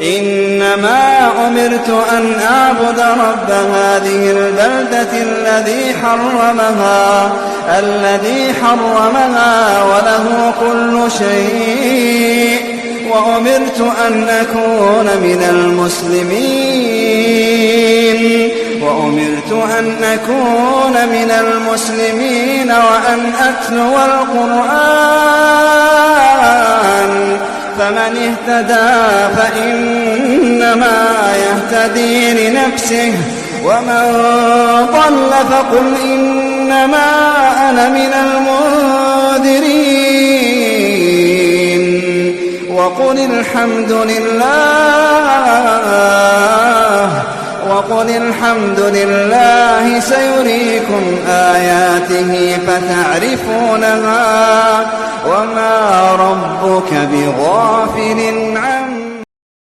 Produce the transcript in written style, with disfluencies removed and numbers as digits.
إنما أمرت أن أعبد رب هذه البلدة الذي حرمها وله كل شيء، وأمرت أن أكون من المسلمين وأن أتلو القرآن، فمن اهتدى فإنما يهتدي لنفسه، ومن ضل فقل إنما أنا من المنذرين، وقل الحمد لله سيريكم آياته فتعرفونها، وما ربك بغافل عنها